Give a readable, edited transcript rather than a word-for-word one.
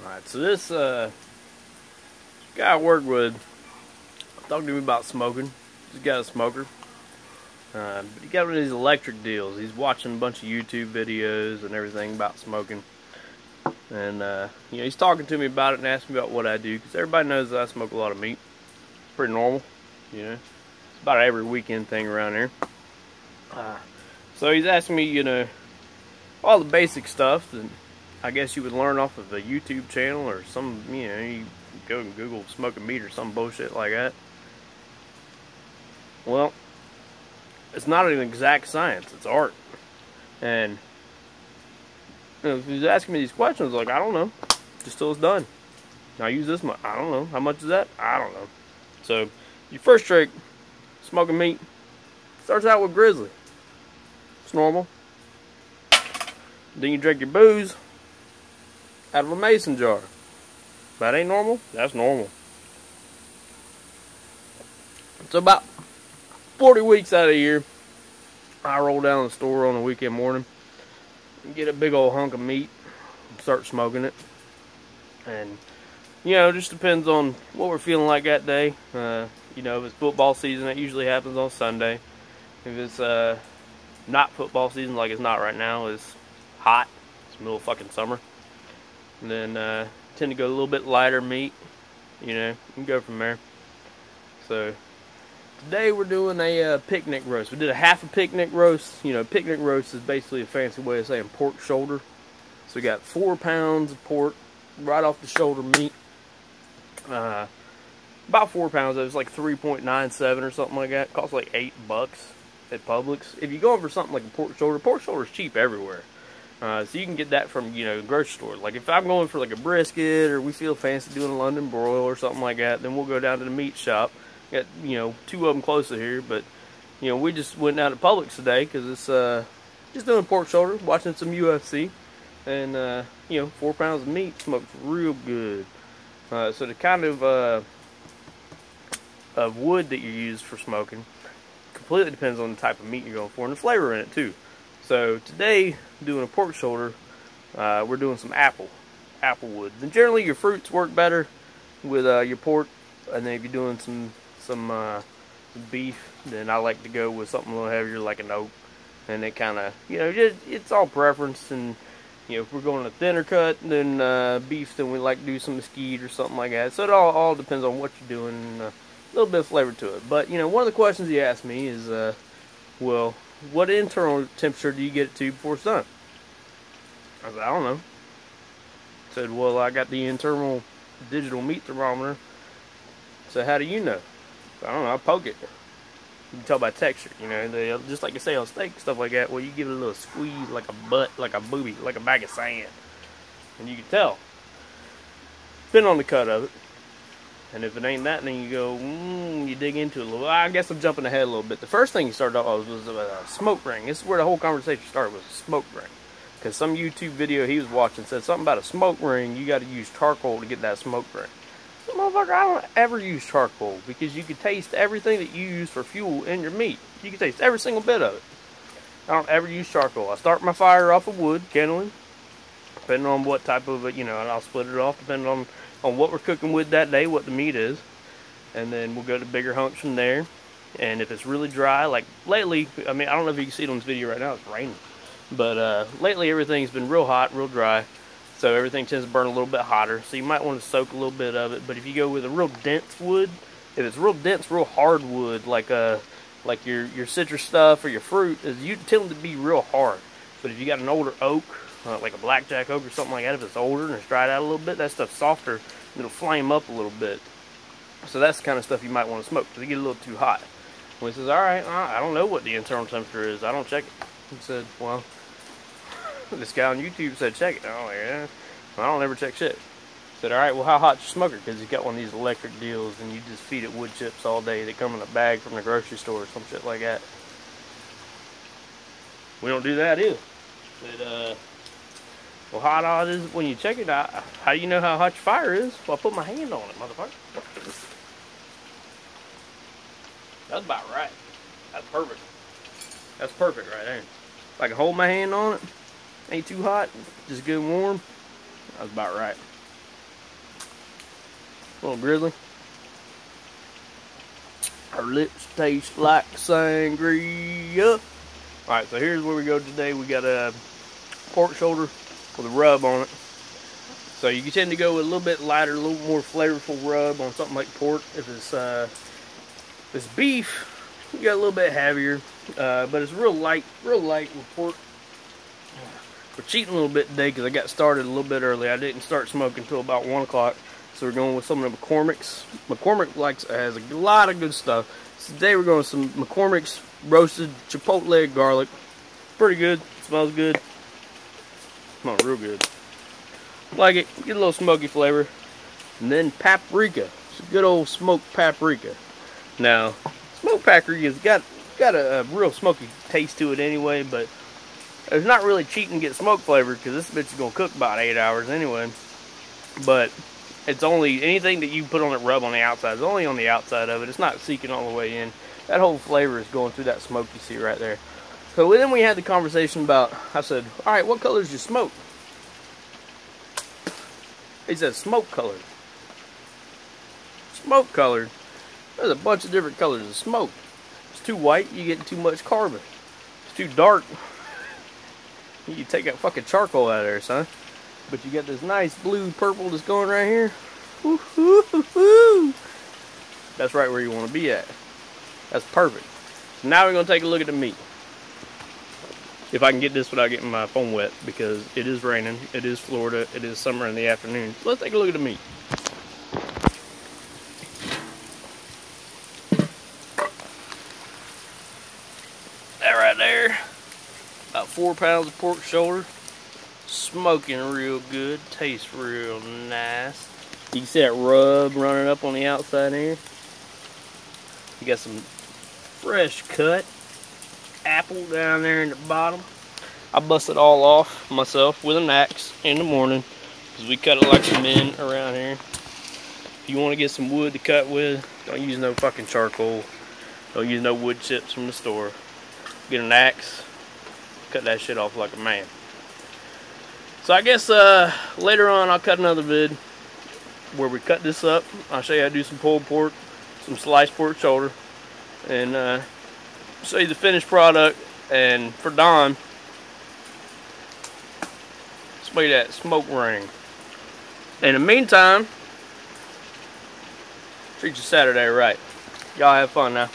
Alright, so this guy I work with talking to me about smoking. He's got a smoker. But he got one of these electric deals. He's watching a bunch of YouTube videos and everything about smoking. And you know, he's talking to me about it and asking me about what I do, because everybody knows that I smoke a lot of meat. Pretty normal, you know. It's about every weekend thing around here. So he's asking me, you know, all the basic stuff that I guess you would learn off of a YouTube channel or some, you know, you go and Google smoking meat or some bullshit like that. Well, it's not an exact science, it's art. And you know, if he's asking me these questions, like, I don't know, just till it's done. Now I use this much, I don't know. How much is that? I don't know. So, your first trick, smoking meat, starts out with grizzly. It's normal. Then you drink your booze out of a mason jar. That ain't normal? That's normal. So about 40 weeks out of the year, I roll down to the store on a weekend morning and get a big old hunk of meat and start smoking it. And, you know, it just depends on what we're feeling like that day. You know, if it's football season, that usually happens on Sunday. If it's not football season, like it's not right now, it's hot, it's middle of fucking summer, and then tend to go a little bit lighter meat, you know, you can go from there. So today we're doing a picnic roast. We did a half a picnic roast. You know, picnic roast is basically a fancy way of saying pork shoulder. So we got 4 pounds of pork right off the shoulder meat. About 4 pounds. It was like 3.97 or something like that. It costs like $8 at Publix. If you're going for something like a pork shoulder is cheap everywhere. So you can get that from, you know, the grocery store. Like if I'm going for like a brisket, or we feel fancy doing a London broil or something like that, then we'll go down to the meat shop. Got, you know, 2 of them close to here, but you know, we just went down to Publix today because it's just doing pork shoulder, watching some UFC, and you know, 4 pounds of meat smoked real good. So the kind of wood that you use for smoking completely depends on the type of meat you're going for and the flavor in it too. So today, doing a pork shoulder, we're doing some apple wood. Then generally your fruits work better with your pork, and then if you're doing some beef, then I like to go with something a little heavier like an oak. And it kind of, you know, it's all preference. And you know, if we're going a thinner cut than beef, then we like to do some mesquite or something like that. So it all depends on what you're doing, and a little bit of flavor to it. But you know, one of the questions he asked me is, well, what internal temperature do you get it to before it's done? I said, I don't know. I said, well, I got the internal digital meat thermometer. So how do you know? I don't know, I poke it. You can tell by texture, you know, just like you say on steak, stuff like that. Well, you give it a little squeeze, like a butt, like a booby, like a bag of sand, and you can tell. Depending on the cut of it. And if it ain't that, then you go, you dig into it a little. I guess I'm jumping ahead a little bit. The first thing you started off was a smoke ring. This is where the whole conversation started, was a smoke ring. Because some YouTube video he was watching said something about a smoke ring, you got to use charcoal to get that smoke ring. So, motherfucker, I don't ever use charcoal, because you can taste everything that you use for fuel in your meat. You can taste every single bit of it. I don't ever use charcoal. I start my fire off of wood, kindling, depending on what type of it, you know, and I'll split it off depending on what we're cooking with that day, what the meat is. And then we'll go to bigger hunks from there. And if it's really dry, like lately, I mean, I don't know if you can see it on this video right now, it's raining. But lately everything's been real hot, real dry. So everything tends to burn a little bit hotter. So you might want to soak a little bit of it. But if you go with a real dense wood, if it's real dense, real hard wood, like your citrus stuff or your fruit, you tend to be real hard. But if you got an older oak, like a blackjack oak or something like that, if it's older and it's dried out a little bit, that stuff's softer, it'll flame up a little bit. So that's the kind of stuff you might want to smoke, because it get a little too hot. Well, he says, alright, I don't know what the internal temperature is, I don't check it. He said, well, this guy on YouTube said check it. Oh yeah, well, I don't ever check shit. He said, alright, well, how hot's your smoker? Because he's got one of these electric deals, and you just feed it wood chips all day. They come in a bag from the grocery store or some shit like that. We don't do that either. But, well, how hot is it when you check it? How do you know how hot your fire is? Well, I put my hand on it, motherfucker. That's about right. That's perfect. That's perfect right there. If I can hold my hand on it, ain't too hot, just good and warm, that's about right. A little grizzly. Our lips taste like sangria. Alright, so here's where we go today. We got a pork shoulder with a rub on it. So you tend to go with a little bit lighter, a little more flavorful rub on something like pork. If it's beef, you got a little bit heavier, but it's real light with pork. We're cheating a little bit today because I got started a little bit early. I didn't start smoking until about 1 o'clock. So we're going with some of the McCormick's. McCormick has a lot of good stuff. So today we're going with some McCormick's roasted chipotle garlic. Pretty good. Smells good. Smells real good. Like it. Get a little smoky flavor. And then paprika. It's a good old smoked paprika. Now, smoked paprika's got a real smoky taste to it anyway, but it's not really cheating to get smoke flavor because this bitch is going to cook about 8 hours anyway. But it's only anything that you put on it, rub on the outside. It's only on the outside of it. It's not seeking all the way in. That whole flavor is going through that smoke you see right there. So then we had the conversation about, I said, all right, what color is your smoke? He said smoke colored. Smoke colored? There's a bunch of different colors of smoke. It's too white, you get too much carbon. It's too dark, you can take that fucking charcoal out of there, son. But you got this nice blue purple that's going right here. Woo, woo, woo, woo. That's right where you want to be at. That's perfect. So now we're going to take a look at the meat. If I can get this without getting my phone wet, because it is raining, it is Florida, it is summer in the afternoon. So let's take a look at the meat. That right there, about 4 pounds of pork shoulder. Smoking real good, tastes real nice. You can see that rub running up on the outside here. You got some fresh cut apple down there in the bottom. I bust it all off myself with an axe in the morning because we cut it like some men around here. If you want to get some wood to cut with, don't use no fucking charcoal. Don't use no wood chips from the store. Get an axe, cut that shit off like a man. So I guess later on I'll cut another vid where we cut this up. I'll show you how to do some pulled pork, some sliced pork shoulder, and show you the finished product. And for Don, display that smoke ring. In the meantime, treat your Saturday right. Y'all have fun now.